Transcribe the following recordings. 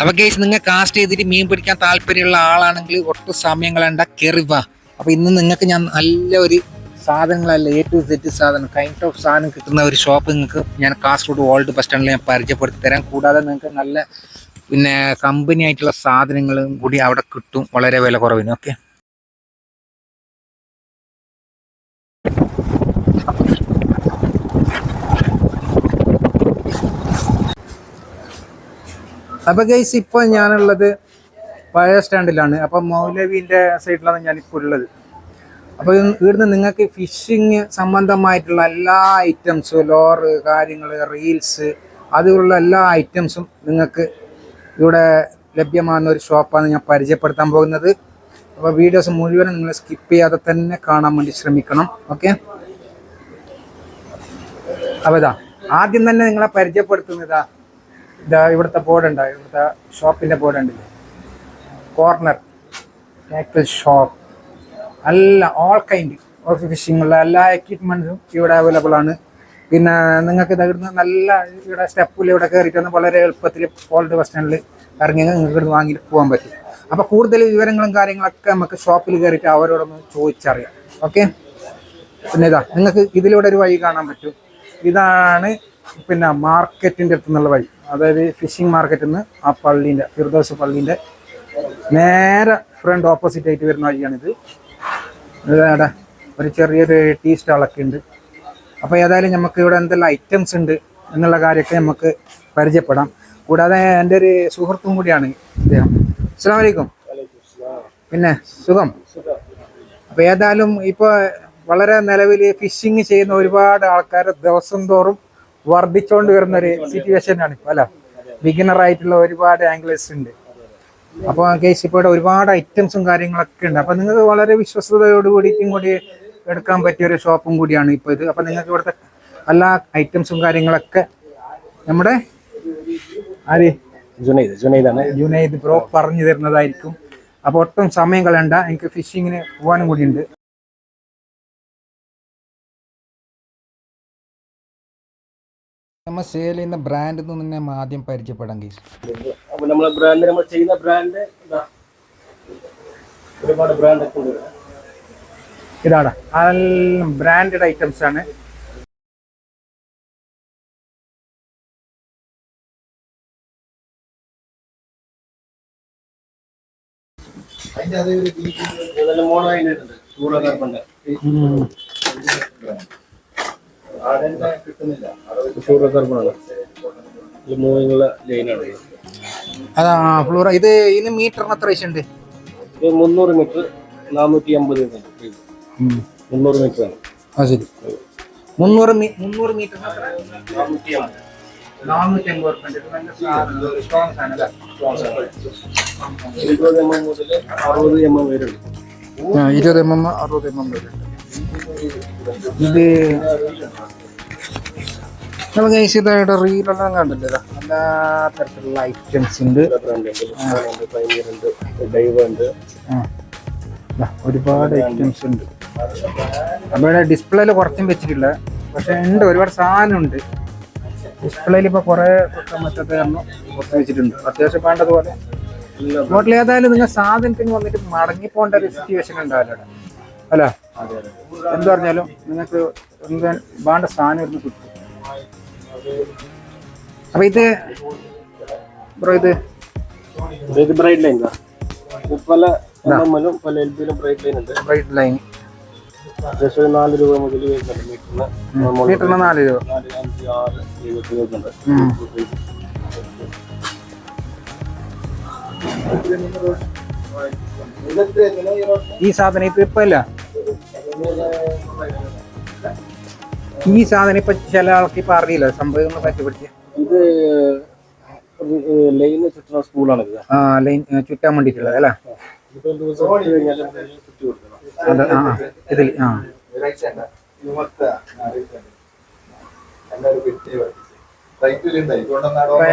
അപ്പൊ ഗൈസ് നിങ്ങൾ കാസ്റ്റ് ചെയ്തിട്ട് മീൻ പിടിക്കാൻ താല്പര്യമുള്ള ആളാണെങ്കിൽ ഒട്ടും സമയം കളയണ്ട കയറിവ. അപ്പൊ ഇന്ന് നിങ്ങൾക്ക് ഞാൻ നല്ല ഒരു സാധനങ്ങളല്ല A to Z സാധനം കൈൻഡ് ഓഫ് സാധനം കിട്ടുന്ന ഒരു ഷോപ്പ് നിങ്ങൾക്ക് ഞാൻ കാസർഗോഡ് ഓൾഡ് ബസ് സ്റ്റാൻഡിൽ ഞാൻ പരിചയപ്പെടുത്തി തരാം. കൂടാതെ നിങ്ങൾക്ക് നല്ല പിന്നെ കമ്പനി ആയിട്ടുള്ള സാധനങ്ങളും കൂടി അവിടെ കിട്ടും വളരെ വില കുറവിന്. ഓക്കെ, അപ്പൊ ഗൈസ് ഇപ്പൊ ഞാനുള്ളത് പഴയ സ്റ്റാൻഡിലാണ്. അപ്പൊ മൗലവിന്റെ സൈഡിലാണ് ഞാനിപ്പോൾ ഉള്ളത്. അപ്പോൾ ഇവിടുന്ന് നിങ്ങൾക്ക് ഫിഷിങ് സംബന്ധമായിട്ടുള്ള എല്ലാ ഐറ്റംസും, ലോറ് കാര്യങ്ങൾ, റീൽസ്, അതുപോലുള്ള എല്ലാ ഐറ്റംസും നിങ്ങൾക്ക് ഇവിടെ ലഭ്യമാകുന്ന ഒരു ഷോപ്പാണ് ഞാൻ പരിചയപ്പെടുത്താൻ പോകുന്നത്. അപ്പോൾ വീഡിയോസ് മുഴുവനും നിങ്ങൾ സ്കിപ്പ് ചെയ്യാതെ തന്നെ കാണാൻ വേണ്ടി ശ്രമിക്കണം. ഓക്കെ, അപ്പോൾ ആദ്യം തന്നെ നിങ്ങളെ പരിചയപ്പെടുത്തുന്നതാ ഇവിടുത്തെ ബോർഡ് ഉണ്ട്, ഇവിടുത്തെ ഷോപ്പിൻ്റെ ബോർഡ് ഉണ്ടല്ലേ, കോർണർ ടേക്കിൾ ഷോപ്പ്. എല്ലാ ഓൾ കൈൻഡ് ഓഫ് ഫിഷിങ്ങുള്ള എല്ലാ എക്വിപ്മെൻറ്റ്സും ഇവിടെ അവൈലബിൾ ആണ്. പിന്നെ നിങ്ങൾക്ക് ഇവിടുന്ന് നല്ല ഇവിടെ സ്റ്റെപ്പിൽ ഇവിടെ കയറിയിട്ട് വന്ന് വളരെ എളുപ്പത്തിൽ ഓൾഡ് ബസ് സ്റ്റാൻഡിൽ ഇറങ്ങി നിങ്ങൾക്ക് ഇവിടുന്ന് വാങ്ങിയിട്ട് പോകാൻ പറ്റും. അപ്പോൾ കൂടുതൽ വിവരങ്ങളും കാര്യങ്ങളൊക്കെ നമുക്ക് ഷോപ്പിൽ കയറിയിട്ട് അവരോടൊന്ന് ചോദിച്ചറിയാം. ഓക്കെ, പിന്നെ നിങ്ങൾക്ക് ഇതിലൂടെ ഒരു വഴി കാണാൻ പറ്റും. ഇതാണ് പിന്നെ മാർക്കറ്റിൻ്റെ അടുത്ത് നിന്നുള്ള വഴി, അതായത് ഫിഷിംഗ് മാർക്കറ്റിൽ നിന്ന് ആ പള്ളീൻ്റെ ഫിർദൗസ് പള്ളീൻ്റെ നേരെ ഫ്രണ്ട് ഓപ്പോസിറ്റ് ആയിട്ട് വരുന്ന വഴിയാണിത്. ഇവിടെ ഒരു ചെറിയൊരു ടീ സ്റ്റാളൊക്കെ ഉണ്ട്. അപ്പോൾ ഏതായാലും നമുക്ക് ഇവിടെ എന്തെല്ലാം ഐറ്റംസ് ഉണ്ട് എന്നുള്ള കാര്യമൊക്കെ നമുക്ക് പരിചയപ്പെടാം. കൂടാതെ എൻ്റെ ഒരു സുഹൃത്തും കൂടിയാണ് ഇദ്ദേഹം. അസ്സലാമു അലൈക്കും. പിന്നെ സുഖം. അപ്പോൾ ഏതായാലും ഇപ്പോൾ വളരെ നിലവിൽ ഫിഷിങ് ചെയ്യുന്ന ഒരുപാട് ആൾക്കാർ ദിവസം തോറും വർദ്ധിച്ചുകൊണ്ട് വരുന്നൊരു സിറ്റുവേഷനാണ് ഇപ്പോൾ അല്ല. ബിഗിനറായിട്ടുള്ള ഒരുപാട് ആംഗ്ലേഴ്സ് ഉണ്ട്. അപ്പോൾ കേസ് ഇപ്പോൾ ഇവിടെ ഒരുപാട് ഐറ്റംസും കാര്യങ്ങളൊക്കെ ഉണ്ട്. അപ്പോൾ നിങ്ങൾക്ക് വളരെ വിശ്വസ്തയോട് കൂടിയിട്ടും കൂടി എടുക്കാൻ പറ്റിയൊരു ഷോപ്പും കൂടിയാണ് ഇപ്പോൾ ഇത്. അപ്പോൾ നിങ്ങൾക്ക് ഇവിടുത്തെ എല്ലാ ഐറ്റംസും കാര്യങ്ങളൊക്കെ നമ്മുടെ ജുനൈദ് ബ്രോ പറഞ്ഞു തരുന്നതായിരിക്കും. അപ്പോൾ ഒട്ടും സമയം കളയണ്ട, എനിക്ക് ഫിഷിങ്ങിന് പോകാനും കൂടിയുണ്ട്. നമ്മൾ സെയിൽ ചെയ്യുന്ന ബ്രാൻഡിൽ നിന്ന് തന്നെ ആദ്യം പരിചയപ്പെടാം കേസ്. അപ്പോൾ നമ്മളെ ബ്രാൻഡ് നമ്മൾ ചെയ്യുന്ന ബ്രാൻഡ് ഒരുപാട് ബ്രാൻഡ് ഇതാണ് ബ്രാൻഡഡ് ഐറ്റംസ് ആണ്. അതാ ഫ്ലോറ. ഇത് ഇതിന് മീറ്ററിന് എത്ര പൈസ ഉണ്ട്? 300 മീറ്റർ 450 300 മീറ്റർ ആണ്. ആ ശരി, 300 മീറ്റർ 450 സ്ട്രോങ് സാധനം. 20 mm മുതൽ 60 mm വരെ ഉണ്ട്. 20 mm 60 mm വരെ ഉണ്ട്. ഇത് നമുക്ക് ഈസിയായിട്ട് റീലെല്ലാം കണ്ടില്ലേ, എല്ലാ തരത്തിലുള്ള ഐറ്റംസ് ഉണ്ട്. ഒരുപാട് ഐറ്റംസ് ഉണ്ട്. അപ്പോൾ ഇവിടെ ഡിസ്പ്ലേയിൽ കുറച്ചും വെച്ചിട്ടില്ല, പക്ഷെ ഉണ്ട്, ഒരുപാട് സാധനം ഉണ്ട് ഡിസ്പ്ലേയിൽ. ഇപ്പോൾ കുറേ വെക്കാൻ പറ്റാത്ത കാരണം കുറച്ച് വെച്ചിട്ടുണ്ട്. അത്യാവശ്യം വേണ്ടതുപോലെ ടോട്ടൽ. ഏതായാലും നിങ്ങൾ സാധനത്തിന് വന്നിട്ട് മടങ്ങിപ്പോകേണ്ട ഒരു സിറ്റുവേഷൻ ഉണ്ടാവില്ല അല്ല. എന്ത് പറഞ്ഞാലും നിങ്ങൾക്ക് എന്താ വേണ്ട സാധനം ഇരുന്ന് കിട്ടും. അപ്പൊ ഇത് ബ്രോ ഇത് ബ്രൈറ്റ് ലൈൻ പല എംഎമ്മിലും പല എൽബിയിലും ബ്രൈറ്റ് ലൈൻ ഉണ്ട്. ബ്രൈറ്റ് ലൈൻ 4 രൂപ മുതൽ മീറ്ററിന് 4 രൂപ. 5, 6, 7 വരുന്നുണ്ട്. ഈ സാധനം ഇപ്പൊ ഇപ്പൊ അല്ല, ഈ സാധനം ഇപ്പൊ ചില ആൾക്ക് ഇപ്പൊ അറിയില്ല സംഭവം പറ്റിപ്പിടിച്ച്. ഇത് ലൈന് ചുറ്റുന്ന സ്കൂളാണ്. ആ ലൈൻ ചുറ്റാൻ വേണ്ടിട്ടുള്ളത് അല്ലേ. ഇതിൽ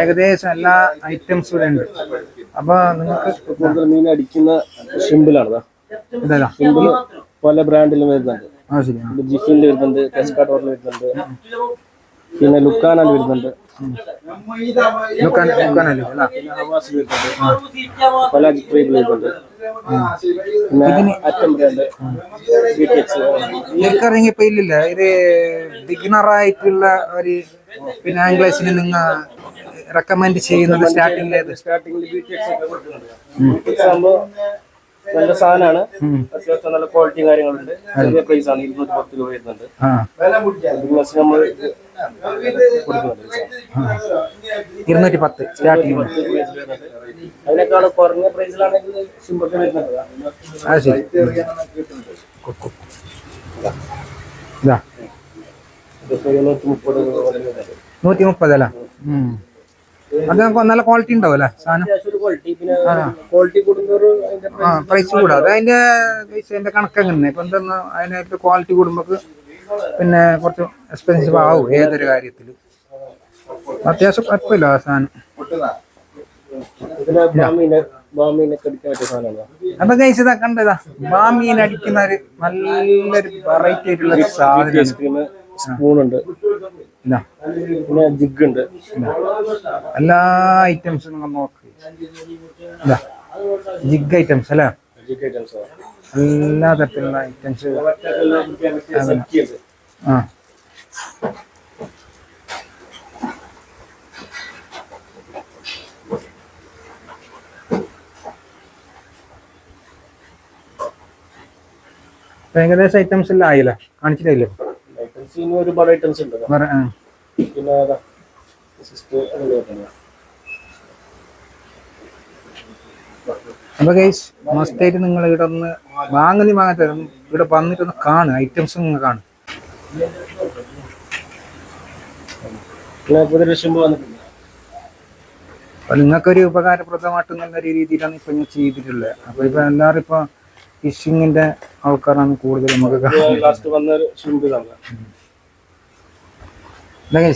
ഏകദേശം എല്ലാ ഐറ്റംസും ഇവിടെ ഉണ്ട്. അപ്പൊ നിങ്ങൾക്ക് കൂടുതൽ മീൻ അടിക്കുന്ന ഷിമ്പിളാണ്. ഷിമ്പിൾ പല ബ്രാൻഡിലും വരുന്നുണ്ട്. ജിഫിന്റെ വരുന്നുണ്ട്, കെസ്കാഡോറിൽ വരുന്നുണ്ട്. പിന്നെ ലുക്കാനാൽ വരുന്നുണ്ട്, ലുക്കാനല്ലോ അല്ല. പിന്നെ ഹവാസ് വരുന്നുണ്ട്, പല ട്രീബിൾ വരുന്നുണ്ട്, പിന്നെ അറ്റം ബ്രാൻഡ് എനിക്കറിയെങ്കിൽ ഇപ്പൊ ഇല്ലില്ല ഇത് ബിഗിനർ ആയിട്ടുള്ള ഒരു പിന്നെ ആംഗ്ലേഴ്സിന് നിങ്ങൾ റെക്കമെൻഡ് ചെയ്യുന്നത് സ്റ്റാർട്ടിങ്ങിലേത്? സ്റ്റാർട്ടിങ്ങിൽ BTX ഒക്കെ കൊടുക്കുന്നുണ്ട്. BTX ആകുമ്പോ നല്ല സാധനമാണ്, അത്യാവശ്യം നല്ല ക്വാളിറ്റി കാര്യങ്ങളുണ്ട്, ചെറിയ പ്രൈസ് ആണ്, 210 രൂപ വരുന്നുണ്ട്. ബിസിനസ് നമ്മൾ കൊടുക്കുന്നുണ്ട് 210 സ്റ്റാർട്ടിങ്. അതിനേക്കാളും കുറഞ്ഞ പ്രൈസിലാണെങ്കിൽ സിമ്പിൾ വരുന്നുണ്ട്. അത് ശരി. ഇതാ 130 രൂപ വരുന്നുണ്ട്. 130 അല്ല. അത് നല്ല ക്വാളിറ്റി ഉണ്ടാവും അല്ലേ സാധനം? ക്വാളിറ്റി, പിന്നെ ക്വാളിറ്റി കൂടുന്നൊരു പ്രൈസ് കൂടാ. അത് അതിന്റെ കണക്ക് എങ്ങനെ ഇപ്പൊ എന്തെന്ന് അതിനായിട്ട് ക്വാളിറ്റി കൂടുമ്പോ പിന്നെ കുറച്ച് എക്സ്പെൻസീവ് ആവും ഏതൊരു കാര്യത്തില്. അത്യാവശ്യം കുഴപ്പമില്ല ആ സാധനം. അപ്പൊ കഴിച്ചതാ കണ്ടതാ ബാമീൻ അടിക്കുന്ന ഒരു നല്ലൊരു വെറൈറ്റി ആയിട്ടുള്ള സാധനം. സ്പൂൺ ഉണ്ട്, പിന്നെ ജിഗ് ഉണ്ട്, എല്ലാ ഐറ്റംസും നോക്ക്. ജിഗ് ഐറ്റംസ് അല്ലേ? എല്ലാ തരത്തിലുള്ള ഐറ്റംസ്. ആ ഏകദേശം ഐറ്റംസ് എല്ലാം ആയില്ല, കാണിച്ചിട്ടില്ലേ? ഒരുപാട് ഐറ്റംസ് ഉണ്ട്. പിന്നെ അപ്പൊ ഗൈസ് മസ്റ്റായിട്ട് നിങ്ങൾ ഇവിടെ ഒന്ന് വാങ്ങാത്ത ഇവിടെ വന്നിട്ടൊന്ന് കാണും, ഐറ്റംസ് നിങ്ങൾ കാണും. അപ്പൊ നിങ്ങൾക്കൊരു ഉപകാരപ്രദമായിട്ടുള്ള രീതിയിലാണ് ഇപ്പൊ ഞാൻ ചെയ്തിട്ടുള്ളത്. അപ്പൊ ഇപ്പൊ എല്ലാവരും ഇപ്പൊ ഫിഷിങ്ങിന്റെ ആൾക്കാരാണ് കൂടുതൽ നമുക്ക്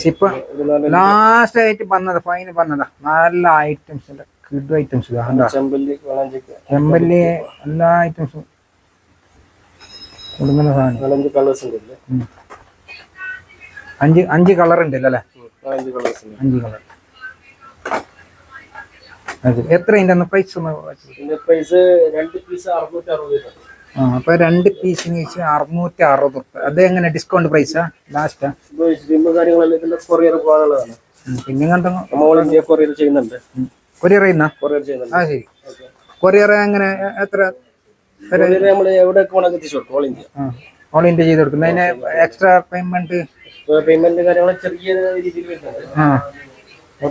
ഇപ്പൊ ലാസ്റ്റ് ആയിട്ട് വന്നത് ഫൈന് വന്നതാ നല്ല ഐറ്റംസ്, കിഡ് ഐറ്റംസ്, ചെമ്പല്ലി എല്ലാ ഐറ്റംസും കൊടുക്കുന്ന സാധനം. 5 കളർ ഉണ്ട് അല്ലേ? 5 കളർ. എത്ര ഇതിന്റെ പ്രൈസ്? Price 2 piece 660. അപ്പൊ 2 പീസിന് 660. അത് എങ്ങനെ ഡിസ്കൗണ്ട് പ്രൈസാ ലാസ്റ്റാ? പിന്നെ കൊറിയർ ചെയ്യുന്നുണ്ട്. കൊറിയർ ചെയ്യുന്ന? ആ ശരി. കൊറിയർ എങ്ങനെ എത്ര? ഓൾ ഇന്ത്യ ചെയ്ത് കൊടുക്കുന്നത്. അതിന് എക്സ്ട്രാ പേയ്മെന്റ് കാര്യങ്ങൾ ചെറിയ രീതിയിൽ വരുന്നുണ്ട്.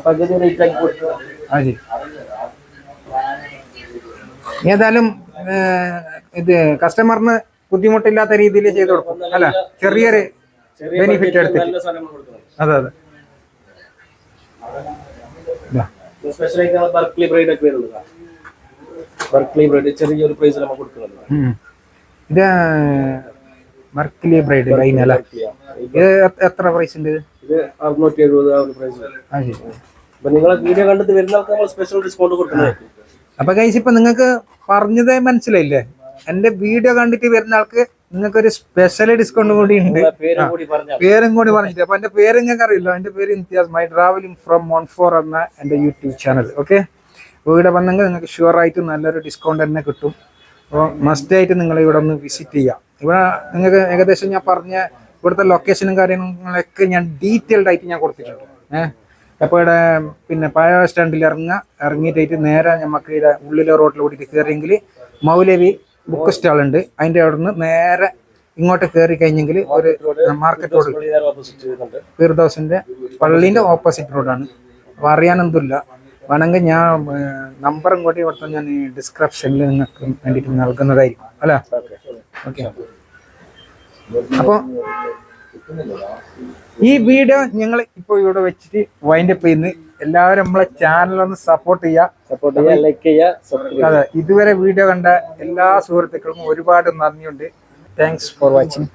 പകുതി റേറ്റ് ആക്കി കൊടുക്കുക. ആ ശരി. ഏതായാലും ഇത് കസ്റ്റമറിന് ബുദ്ധിമുട്ടില്ലാത്ത രീതിയിൽ ചെയ്ത് കൊടുക്കും അല്ല? ചെറിയൊരു ബെനിഫിറ്റ് എടുത്തിട്ട്. അതെ അതെ. ബർക്ക്ലി ബ്രൈഡ് ഒക്കെ വരുന്നത്. ബർക്ക്ലി ബ്രൈഡ് ചെറിയൊരു പ്രൈസിൽ നമ്മൾ കൊടുക്കുന്നുണ്ട്. ഇത് ബർക്ക്ലി ബ്രൈഡ് ലൈൻ അല്ല? ഇത് എത്ര പ്രൈസ് ഉണ്ട്? ഇത് 670 ആ ഒരു പ്രൈസ്. ആ ശരി. അപ്പൊ നിങ്ങളെ വീഡിയോ കണ്ടിട്ട് വരുന്ന ആൾക്ക് നമ്മൾ സ്പെഷ്യൽ ഡിസ്കൗണ്ട് കൊടുക്കുന്നതായിരിക്കും. അപ്പൊ ഗൈസ് ഇപ്പൊ നിങ്ങൾക്ക് പറഞ്ഞതേ മനസ്സിലായില്ലേ? എന്റെ വീഡിയോ കണ്ടിട്ട് വരുന്ന ആൾക്ക് നിങ്ങൾക്ക് ഒരു സ്പെഷ്യൽ ഡിസ്കൗണ്ട് കൂടി ഉണ്ട്. പേരും കൂടി പറഞ്ഞിട്ട്. അപ്പൊ എന്റെ പേര് നിങ്ങൾക്ക് അറിയില്ല. എന്റെ പേര് ഇംതിയാസ്, മൈ ട്രാവലിംഗ് ഫ്രം മോൺഫോർ എന്ന എന്റെ യൂട്യൂബ് ചാനൽ. ഓക്കെ, ഇവിടെ വന്നെങ്കിൽ നിങ്ങൾക്ക് ഷുവറായിട്ട് നല്ലൊരു ഡിസ്കൗണ്ട് തന്നെ കിട്ടും. അപ്പോൾ മസ്റ്റായിട്ട് നിങ്ങൾ ഇവിടെ ഒന്ന് വിസിറ്റ് ചെയ്യാം. ഇവിടെ നിങ്ങൾക്ക് ഏകദേശം ഞാൻ പറഞ്ഞ ഇവിടുത്തെ ലൊക്കേഷനും കാര്യങ്ങളൊക്കെ ഞാൻ ഡീറ്റെയിൽഡ് ആയിട്ട് ഞാൻ കൊടുത്തിട്ടുണ്ട്. അപ്പോൾ ഇവിടെ പിന്നെ പഴയ സ്റ്റാൻഡിൽ ഇറങ്ങിയിട്ടായിട്ട് നേരെ നമുക്ക് ഇവിടെ ഉള്ളിലെ റോഡിൽ ഓടിയിട്ട് കയറിയെങ്കിൽ മൗലവി ബുക്ക് സ്റ്റാൾ ഉണ്ട്. അതിൻ്റെ അവിടെ നിന്ന് നേരെ ഇങ്ങോട്ട് കയറി കഴിഞ്ഞെങ്കിൽ ഒരു മാർക്കറ്റ് റോഡ്, ഫിർദൗസിന്റെ പള്ളീൻ്റെ ഓപ്പോസിറ്റ് റോഡാണ്. അപ്പോൾ അറിയാനൊന്നുമില്ല. വേണമെങ്കിൽ ഞാൻ നമ്പറും കൂടി ഇവിടുത്തെ ഞാൻ ഡിസ്ക്രിപ്ഷനിൽ നിങ്ങൾക്ക് വേണ്ടിയിട്ട് നൽകുന്നതായിരിക്കും അല്ല? ഓക്കെ. അപ്പോൾ ഈ വീഡിയോ ഞങ്ങൾ ഇപ്പോൾ ഇവിടെ വെച്ചിട്ട് വൈൻഡപ്പ് ചെയ്യുന്നു. എല്ലാവരും നമ്മളെ ചാനലൊന്ന് സപ്പോർട്ട് ചെയ്യുക, ലൈക്ക് ചെയ്യുക. അതെ, ഇതുവരെ വീഡിയോ കണ്ട എല്ലാ സുഹൃത്തുക്കൾക്കും ഒരുപാട് നന്ദിയുണ്ട്. Thanks for watching.